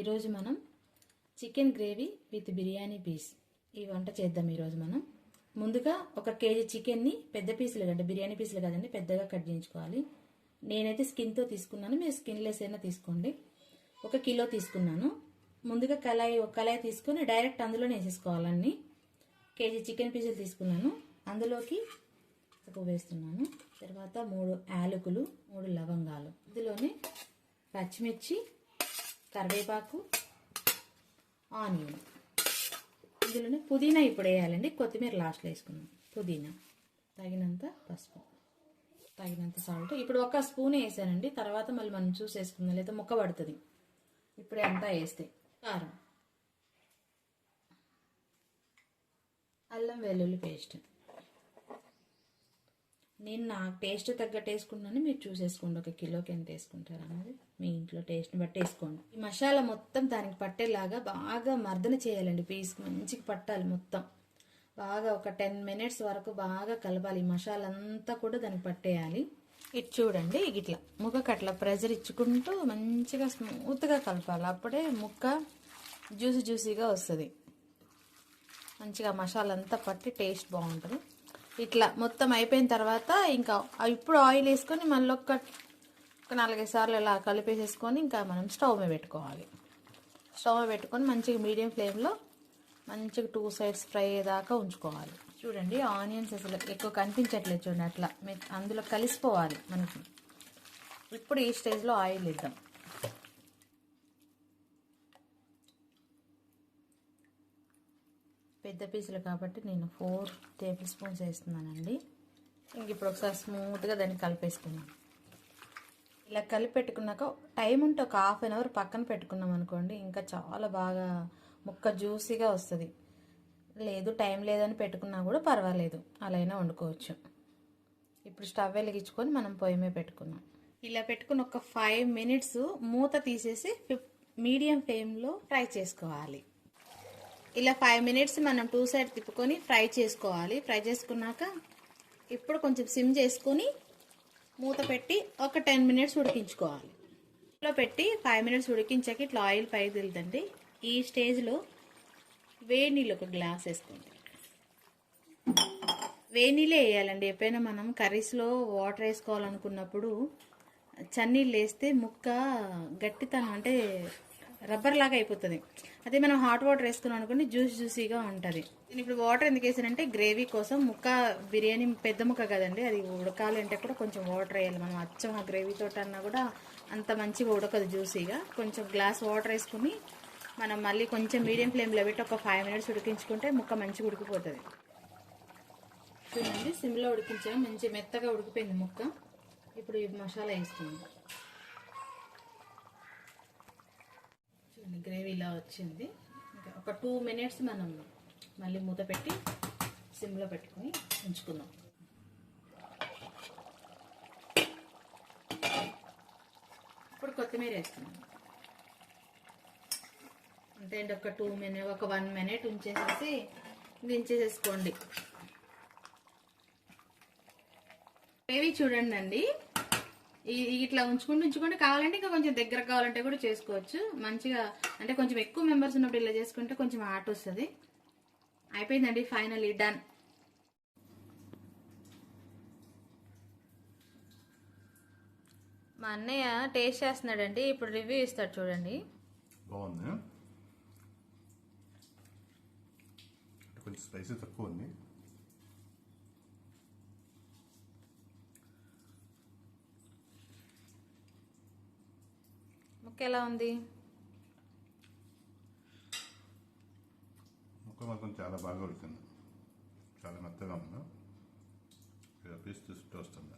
ఈరోజు మనం chicken gravy with biryani piece ఈ వంట చేద్దాం. ఈరోజు మనం ముందుగా 1 కేజీ చికెన్ని పెద్ద పీసులు అంటే బిర్యానీ పీసులు కదండి, పెద్దగా కట్ చేయించుకోవాలి. నేనైతే స్కిన్తో తీసుకున్నాను, మీరు స్కిన్లెస్ అయినా తీసుకోండి. 1 కిలో తీసుకున్నాను. ముందుగా కళాయి తీసుకొని డైరెక్ట్ అందులోనే వేసేసుకోవాలన్నీ. కేజీ చికెన్ పీసులు తీసుకున్నాను, అందులోకి ఉప్పు వేస్తున్నాను. తర్వాత 3 యాలకులు, 3 లవంగాలు, ఇందులోనే పచ్చిమిర్చి, కరివేపాకు, ఆనియన్, ఇందులోనే పుదీనా ఇప్పుడు వేయాలండి, కొత్తిమీర లాస్ట్లో వేసుకున్నాం. పుదీనా, తగినంత పసుపు, తగినంత సాల్ట్. ఇప్పుడు 1 స్పూన్ వేసానండి, తర్వాత మళ్ళీ మనం చూసేసుకుందాం, లేదా ముక్క పడుతుంది. ఇప్పుడే అంతా వేస్తే కారం, అల్లం వెల్లుల్లి పేస్ట్. నేను నా టేస్ట్ తగ్గట్టు వేసుకున్నాను, మీరు చూసేసుకోండి 1 కిలోకి ఎంత వేసుకుంటారు అనేది మీ ఇంట్లో టేస్ట్ని బట్టి వేసుకోండి. ఈ మసాలా మొత్తం దానికి పట్టేలాగా బాగా మర్దన చేయాలండి, పీస్కి మంచిగా పట్టాలి మొత్తం. బాగా ఒక 10 మినిట్స్ వరకు బాగా కలపాలి. ఈ మసాలా అంతా కూడా దానికి పట్టేయాలి. ఇటు చూడండి, ఇట్లా ముక్కకు అట్లా ప్రెజర్ ఇచ్చుకుంటూ మంచిగా స్మూత్గా కలపాలి. అప్పుడే ముక్క జ్యూసీగా వస్తుంది. మంచిగా మసాలా అంతా పట్టి టేస్ట్ బాగుంటుంది. ఇట్లా మొత్తం అయిపోయిన తర్వాత ఇంకా ఇప్పుడు ఆయిల్ వేసుకొని మళ్ళీ ఒక 4-5 సార్లు ఇలా కలిపేసేసుకొని ఇంకా మనం స్టవ్ మీద పెట్టుకోవాలి. స్టవ్ మీద పెట్టుకొని మంచిగా మీడియం ఫ్లేమ్లో మంచిగా 2 సైడ్స్ ఫ్రై అయ్యేదాకా ఉంచుకోవాలి. చూడండి, ఆనియన్స్ అసలు ఎక్కువ కనిపించట్లేదు చూడండి, అట్లా అందులో కలిసిపోవాలి మనకి. ఇప్పుడు ఈ స్టేజ్లో ఆయిల్ ఇద్దాం. పెద్ద పీసులు కాబట్టి నేను 4 టేబుల్ స్పూన్స్ వేస్తున్నానండి. ఇంక ఇప్పుడు ఒకసారి స్మూత్గా దాన్ని కలిపేసుకున్నాం. ఇలా కలిపి పెట్టుకున్నాక టైం ఉంటే ఒక 1/2 అవర్ పక్కన పెట్టుకున్నాం అనుకోండి, ఇంకా చాలా బాగా ముక్క జ్యూసీగా వస్తుంది. లేదు టైం లేదని పెట్టుకున్నా కూడా పర్వాలేదు, అలా అయినా వండుకోవచ్చు. ఇప్పుడు స్టవ్ వెలిగించుకొని మనం పొయ్యి మీద పెట్టుకున్నాం. ఇలా పెట్టుకుని ఒక 5 మినిట్స్ మూత తీసేసి మీడియం ఫ్లేమ్లో ఫ్రై చేసుకోవాలి. ఇలా 5 మినిట్స్ మనం 2 సైడ్ తిప్పుకొని ఫ్రై చేసుకోవాలి. ఫ్రై చేసుకున్నాక ఇప్పుడు కొంచెం సిమ్ చేసుకొని మూత పెట్టి ఒక 10 మినిట్స్ ఉడికించుకోవాలి. ఇంట్లో పెట్టి 5 మినిట్స్ ఉడికించాక ఇట్లా ఆయిల్ పైకి తెలుదండి. ఈ స్టేజ్లో వేడి నీళ్ళు 1 గ్లాస్ వేసుకోండి. వేడి నీళ్ళే వేయాలండి. ఎప్పుడైనా మనం కర్రీస్లో వాటర్ వేసుకోవాలనుకున్నప్పుడు చన్నీళ్ళు వేస్తే ముక్క గట్టితనం అంటే రబ్బర్ లాగా అయిపోతుంది. అదే మనం హాట్ వాటర్ వేసుకున్నాం అనుకోండి, జ్యూసీగా ఉంటుంది. నేను ఇప్పుడు వాటర్ ఎందుకు వేసానంటే గ్రేవీ కోసం. ముక్క బిర్యానీ పెద్ద ముక్క కదండి, అది ఉడకాలంటే కూడా కొంచెం వాటర్ వేయాలి. మనం అచ్చం ఆ గ్రేవీతో అన్నా కూడా అంత మంచిగా ఉడకదు జ్యూసీగా. కొంచెం గ్లాస్ వాటర్ వేసుకుని మనం మళ్ళీ కొంచెం మీడియం ఫ్లేమ్లో పెట్టి ఒక 5 మినిట్స్ ఉడికించుకుంటే ముక్క మంచిగా ఉడికిపోతుంది. చూడండి, సిమ్లో ఉడికించాము, మంచి మెత్తగా ఉడికిపోయింది ముక్క. ఇప్పుడు ఈ మసాలా వేసుకుందాం. గ్రేవీ ఇలా వచ్చింది. ఇంకా ఒక 2 మినిట్స్ మనం మళ్ళీ మూత పెట్టి సిమ్లో పెట్టుకొని ఉంచుకుందాం. ఇప్పుడు కొత్తిమీర వేస్తున్నాం. అంతే అండి, ఒక 2 మినిట్ ఒక 1 మినిట్ ఉంచేసేసి దించేసేసుకోండి. గ్రేవీ చూడండి అండి, ఇట్లా ఉంచుకుంటే కావాలంటే ఇంకా కొంచెం దగ్గర కావాలంటే కూడా చేసుకోవచ్చు. మంచిగా అంటే కొంచెం ఎక్కువ మెంబర్స్ ఉన్నప్పుడు ఇలా చేసుకుంటే కొంచెం ఆట వస్తుంది. అయిపోయిందండి, ఫైనల్లీ డన్. మా అన్నయ్య టేస్ట్ చేస్తున్నాడండి, ఇప్పుడు రివ్యూ ఇస్తాడు చూడండి. బాగుంది, కొంచెం స్పైసీ తక్కువ ఉంది. ముక్క ఎలా ఉంది? ముక్క మాత్రం చాలా బాగా ఉడికింది, చాలా మెత్తగా ఉంది. పీస్ తీసుకుంటూ వస్తుంది.